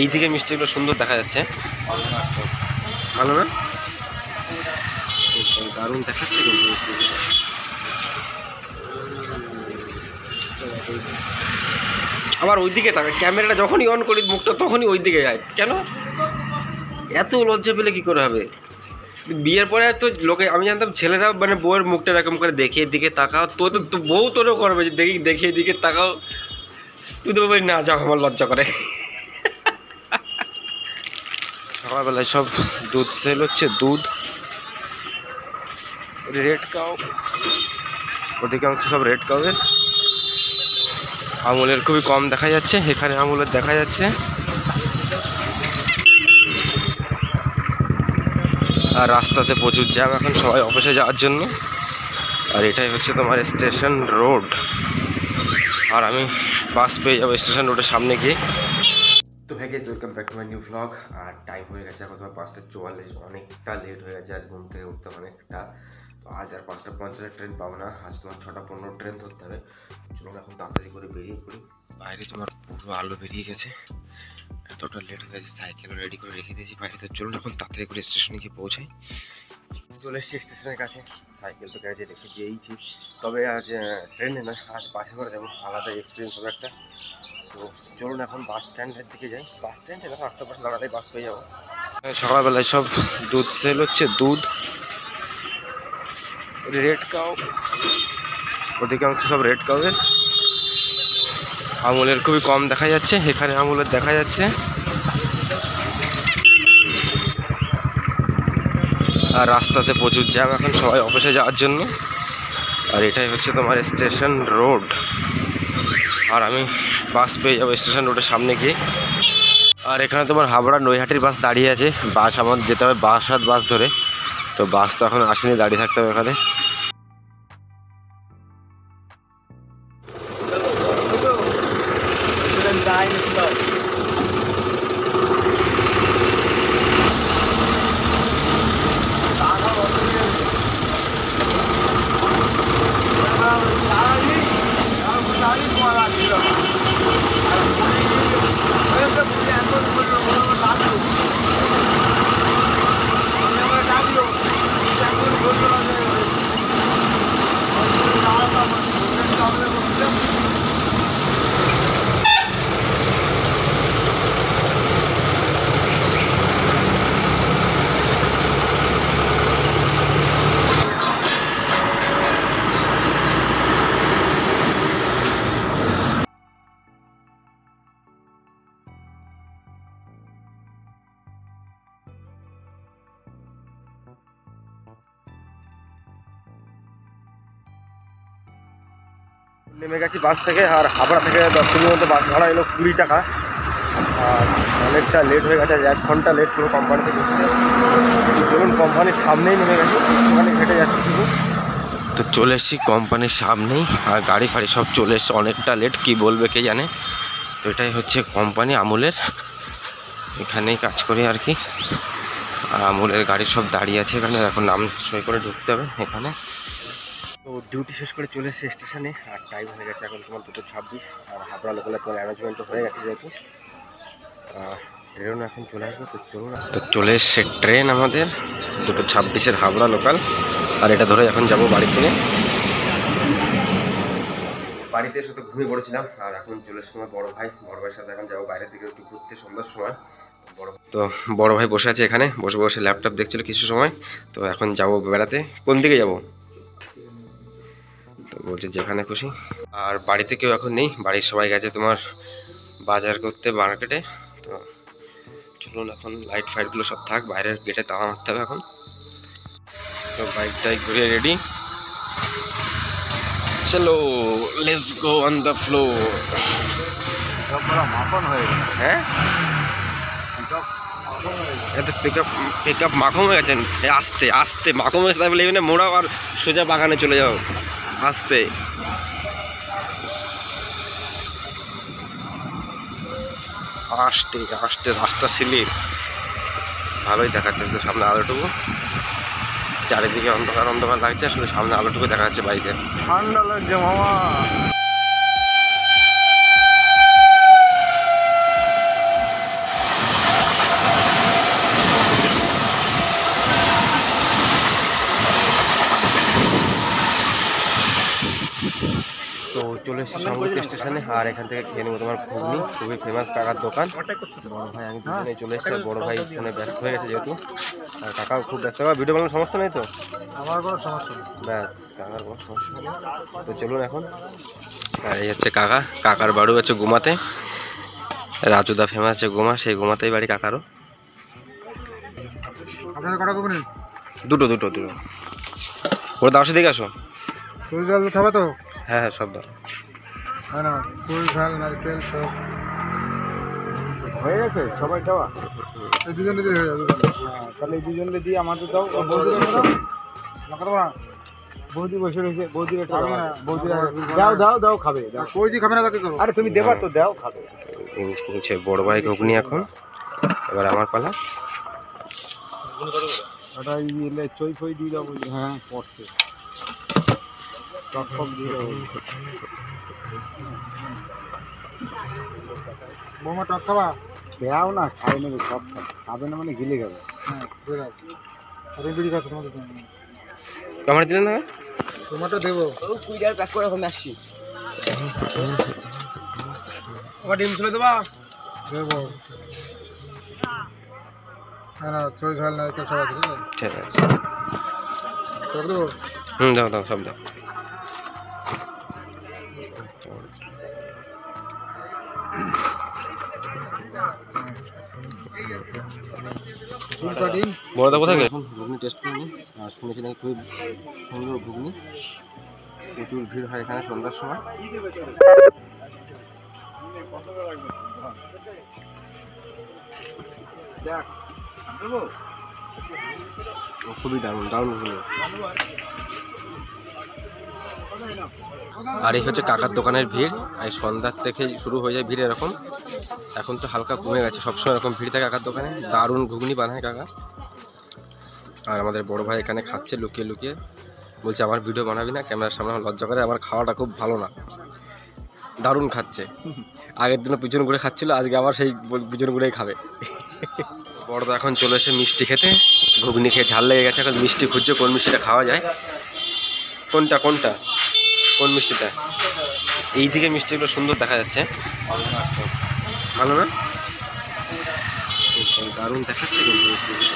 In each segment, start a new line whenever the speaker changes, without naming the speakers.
এই দিকে মিষ্টিগুলো সুন্দর দেখা যাচ্ছে, ভালো না? দারুণ দেখাচ্ছে কিন্তু মিষ্টিগুলো। আবার ওইদিকে থাকে, ক্যামেরাটা যখনই অন করি মুখটা তখনই ওই দিকে যায় কেন? এত লজ্জা পেলে কি করে হবে? বিয়ের পরে তো লোকে, আমি জানতাম ছেলেরা মানে বউয়ের মুখটা এরকম করে দেখে দিকে তাকাও, তো বউ তোরও করবে যে দেখে দিকে তাকাও, তুই তো বলি না যাও, আমার লজ্জা করে। সকালবেলায় সব দুধ সেল হচ্ছে, দুধ, রেড কাউ, ওদিকে হচ্ছে সব রেড কাউয়ের। আমুলের খুবই কম দেখা যাচ্ছে, এখানে আমুলের দেখা যাচ্ছে। আর রাস্তাতে প্রচুর জ্যাম এখন, সবাই অফিসে যাওয়ার জন্য। আর এটাই হচ্ছে তোমার স্টেশন রোড, আর আমি বাস পেয়ে যাবো স্টেশন রোডের সামনে গিয়ে। তো হ্যাঁ guys, welcome back to my new vlog. আর টাইম হয়ে গেছে এখন তোমার 5:44, অনেকটা লেট হয়ে গেছে আজ ঘুম থেকে উঠতে অনেকটা। তো আজ আর 5:50 ট্রেন পাবো না, আজ তোমার 6:15 ট্রেন ধরতে হবে। চলুন এখন তাড়াতাড়ি করে বেরিয়ে পড়ি। বাইরে তোমার পুরো আলো বেরিয়ে গেছে, এতটা লেট হয়ে গেছে, সাইকেলও রেডি করে রেখে দিয়েছি বাইরে। তো চলুন এখন তাড়াতাড়ি করে স্টেশনে গিয়ে পৌঁছাই। চলে এসেছি স্টেশনের কাছে, সাইকেল তো গ্যারেজে রেখে দিয়েইছি। তবে আজ ট্রেনে না, আজ বাসে করে যাবো, আলাদা এক্সপিরিয়েন্স হবে একটা। তো চলুন এখন বাস স্ট্যান্ডের দিকে যাই। বাস স্ট্যান্ডে না, আশেপাশে লাগাতেই বাস পেয়ে যাবো। সকালবেলায় সব দুধ সেল হচ্ছে, দুধ, রেড কাউ, ওদিকে হচ্ছে সব রেড কাউয়ের। আমুলের খুবই কম দেখা যাচ্ছে, এখানে আমুলের দেখা যাচ্ছে। আর রাস্তাতে প্রচুর জ্যাম এখন, সবাই অফিসে যাওয়ার জন্য। আর এটাই হচ্ছে তোমার স্টেশন রোড, আর আমি বাস পেয়ে যাবো স্টেশন রোডের সামনে গিয়ে। আর এখানে তোমার হাবড়া নৈহাটির বাস দাঁড়িয়ে আছে, বাস আমার যেতে হবে বারাসাত বাস ধরে। তো বাস তো এখন আসেনি, দাঁড়িয়ে থাকতে হবে এখানে। নেমে গেছি বাস থেকে, আর হাবড়া থেকে 10 মিনিটের মধ্যে বাস ভাড়া এলো 20 টাকা। আর অনেকটা লেট হয়ে গেছে, 1 ঘন্টা লেট পুরো কোম্পানিতে গেছিলো। চলুন কোম্পানির সামনেই নেমে গেছি, ওখানে হেঁটে যাচ্ছি শুধু। তো চলে এসেছি কোম্পানির সামনেই, আর গাড়ি ফাড়ি সব চলে এসছে, অনেকটা লেট, কি বলবে কে জানে। তো এটাই হচ্ছে কোম্পানি আমুলের, এখানেই কাজ করি আর কি। আর আমুলের গাড়ি সব দাঁড়িয়ে আছে এখানে, এখন নাম সই করে ঢুকতে হবে এখানে। তো ডিউটি শেষ করে চলে এসেছে স্টেশনে, আর টাইম হয়ে গেছে এখন তোমার 2:26। আর হাবড়া লোকালে তোমার অ্যারেঞ্জমেন্টও হয়ে গেছে যেহেতু, ট্রেন এখন চলে আসবে। তো চলুন, তো চলে এসছে ট্রেন আমাদের 2:26 হাবড়া লোকাল। আর এটা ধরে এখন যাব বাড়ি থেকে। বাড়িতে এসে তো ঘুমিয়ে পড়েছিলাম, আর এখন চলে এসছে আমার বড় ভাইয়ের সাথে এখন যাবো বাইরের দিকে একটু ঘুরতে সন্ধ্যার সময়। তো বড় ভাই বসে আছে এখানে, বসে বসে ল্যাপটপ দেখছিল কিছু সময়। তো এখন যাব বেড়াতে। কোন দিকে যাব? তো বলছে যেখানে খুশি। আর বাড়িতে কেউ এখন নেই, বাড়ির সবাই গেছে তোমার বাজার করতে মার্কেটে। তো চলুন এখন লাইট ফাইটগুলো সব থাক, বাইরের গেটে তালা মারতে হবে এখন। তো বাইকটাই ঘুরিয়ে রেডি, চলো let's go on the floor. হ্যাঁ, এত পিক আপ মাখম হয়ে গেছেন, আস্তে আস্তে মাখম হয়েছে, তাই বলে এখানে মোড়াও আর সোজা বাগানে চলে যাও আস্তে। আস্তে আস্তে রাস্তা সিলিপ, ভালোই দেখাচ্ছে। তো সামনে আলোটুকু, চারিদিকে অন্ধকার অন্ধকার লাগছে, শুধু সামনে আলোটুকু দেখা যাচ্ছে বাইকে। ঠান্ডা লাগছে মামা। এসেছি সংগতি স্টেশনে, আর এখান থেকে খেয়ে নেবো তোমার ঘুগনি, খুবই ফেমাস কাকার দোকান। বড় ভাই আমি দুজনে চলে এসেছি, বড় ভাই ফোনে ব্যস্ত হয়ে গেছে যেহেতু, আর কাকাও খুব ব্যস্ত। ভিডিও বানানোর সমস্যা নেই তো?
আমার কোনো সমস্যা নেই।
ব্যাস, কাকার কোনো সমস্যা নেই। তো চলুন এখন। আর এই হচ্ছে কাকা, কাকার বাড়ি হচ্ছে গুমাতে, রাজুদা ফেমাস যে গুমা, সেই গুমাতেই বাড়ি কাকারও।
আপনাদের কটা ঘুগনি?
দুটো দুটো দুটো। ওর দাও, দিকে আসো।
চুই ঝাল খাবে তো?
হ্যাঁ হ্যাঁ, সব দাও।
হ্যাঁ না, চুই ঝাল নারকেল সব
হয়ে গেছে সবাই দেওয়া।
এই দুজনে দিলে হয়ে যাবে।
তাহলে এই দুজনকে দিয়ে আমাদের দাও। বৌদি বসে রয়েছে, বৌদির একটা
খাবে না।
দাও দাও দাও, খাবে দাও।
কই দি খাবে না তাকে করো।
আরে তুমি দেবা তো, দাও খাবে।
জিনিস নিচ্ছে বড় ভাই ঘুগনি এখন, এবার আমার পালা।
ওটা এলে চই ফই দিয়ে দাও বলছি। হ্যাঁ পড়ছে, টক টক দিয়ে দাও।
বৌমা টক খাবা?
দেও না, খাই নেবে, সব খাবে না মানে গিলে গেল।
হ্যাঁ দিয়ে দাও। তুমি বিড়ি খাচ্ছ তোমাদের?
আমার দিলে না?
টমেটো দেবো।
কুইডার প্যাক করে এখন আসছি।
আমার ডিম তুলে দেবা?
দেবো। হ্যাঁ না, চুই ঝাল নারকেল সব আছে, ঠিক আছে?
ঠিক আছে।
সব দেবো?
দাও দাও, সব দাও।
ফুলকা ডিম।
বড়দা কোথায় গেছে? ঘুগনি টেস্ট করে নিই। আর শুনেছি নাকি খুবই সুন্দর ঘুগনি, প্রচুর ভিড় হয় এখানে সন্ধ্যার সময়। খুবই দারুণ দারুণ ঘুগনি। আর এই হচ্ছে কাকার দোকানের ভিড়, এই সন্ধ্যার থেকে শুরু হয়ে যায় ভিড় এরকম। এখন তো হালকা কমে গেছে, সবসময় এরকম ভিড় থাকে কাকার দোকানে। দারুণ ঘুগনি বানায় কাকা। আর আমাদের বড় ভাই এখানে খাচ্ছে লুকিয়ে লুকিয়ে, বলছে আমার ভিডিও বানাবি না, ক্যামেরার সামনে আমার লজ্জা করে, আমার খাওয়াটা খুব ভালো না। দারুণ খাচ্ছে, আগের দিনও পিছন ঘুরে খাচ্ছিল, আজকে আবার সেই পিছন ঘুরেই খাবে। বড়দা এখন চলে এসে মিষ্টি খেতে, ঘুগনি খেয়ে ঝাল লেগে গেছে, এখন মিষ্টি খুঁজছে কোন মিষ্টিটা খাওয়া যায়। কোনটা কোনটা কোন মিষ্টিটা? এই দিকে মিষ্টিগুলো সুন্দর দেখা যাচ্ছে, ভালো না? দারুণ দেখাচ্ছে কিন্তু মিষ্টিগুলো।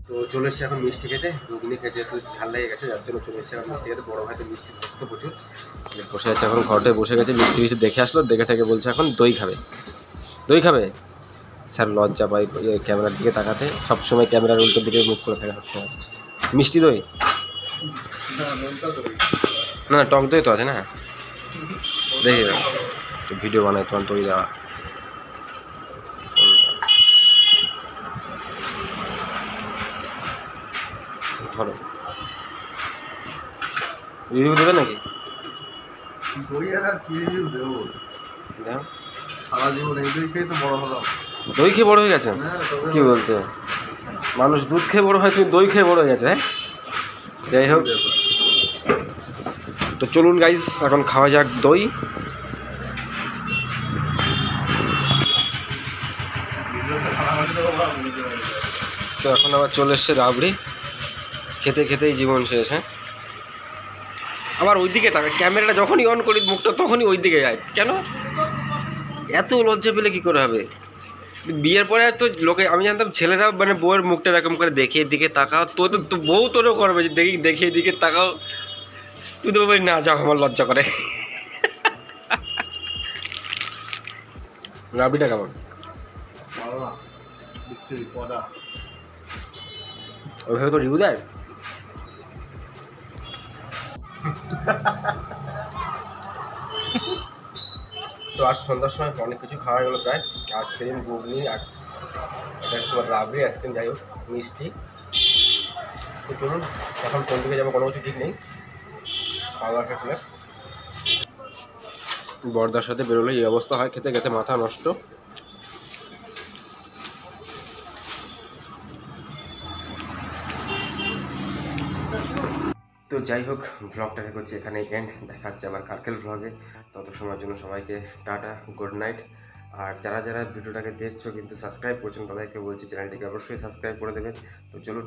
তো চলে এসছে এখন মিষ্টি খেতে, ঘুগনি খেতে যেহেতু ঝাল লেগে গেছে, যার জন্য চলে এসছে এখন মিষ্টি খেতে। বড় ভাই তো মিষ্টি পছন্দ প্রচুর, বসে আছে এখন ঘরটায় বসে গেছে, মিষ্টি মিষ্টি দেখে আসলো, দেখে থেকে বলছে এখন দই খাবে। দই খাবে? স্যার লজ্জা পাই ক্যামেরার দিকে তাকাতে, সবসময় ক্যামেরার উল্টোর দিকে মুখ করে থাকা সবসময়। মিষ্টি দই না, টক দই তো আছে না, দেখি ভিডিও বানাই তোমার দই দেওয়া। ধরো, রিভিউ দেবে নাকি?
দই আর কি রিভিউ দেবো?
দাও।
সারা জীবন এই দই খেয়ে তো বড় হলাম।
দই খেয়ে বড় হয়ে গেছে? কি বলছো? মানুষ দুধ খেয়ে বড় হয়, তুমি দই খেয়ে বড় হয়ে গেছে? হ্যাঁ, যাই হোক, তো চলুন গাইস এখন খাওয়া যাক দই। তো এখন আবার চলে এসছে রাবড়ি, খেতে খেতেই জীবন শেষ। হ্যাঁ, আবার ওইদিকে থাকে, ক্যামেরাটা যখনই অন করি মুখটা তখনই ওই দিকে যায় কেন? এত লজ্জা পেলে কি করে হবে? বিয়ের পরে তো লোকে, আমি জানতাম ছেলেরা মানে বউয়ের মুখটা এরকম করে দেখে দিকে তাকাও, তো বউ তোরও করবে যে দেখি দেখে দিকে তাকাও, তুই তো বলি না, যাও, আমার লজ্জা করে। রাবিটা কেমন? ওইভাবে তো রিভিউ দেয়। তো আজ সন্ধ্যার সময় অনেক কিছু খাওয়া গেলো প্রায়, আইসক্রিম, ঘুগনি, আর এটা তোমার রাবড়ি, আইসক্রিম, যাই হোক মিষ্টি। তো চলুন এখন কোন দিকে যাবো কোনো কিছু ঠিক নেই, খাওয়া দাওয়া খেলে। বর্দার সাথে বেরোলে এই অবস্থা হয়, খেতে খেতে মাথা নষ্ট। তো যাই হোক, ব্লগটাকে করছি এখানে এন্ড, দেখা হচ্ছে আবার কালকের ব্লগে। তত সময়ের জন্য সবাইকে টাটা, গুড নাইট। আর যারা যারা ভিডিওটাকে দেখছো কিন্তু সাবস্ক্রাইব করছেন, তাদেরকে বলছি চ্যানেলটিকে অবশ্যই সাবস্ক্রাইব করে দেবেন। তো চলুন।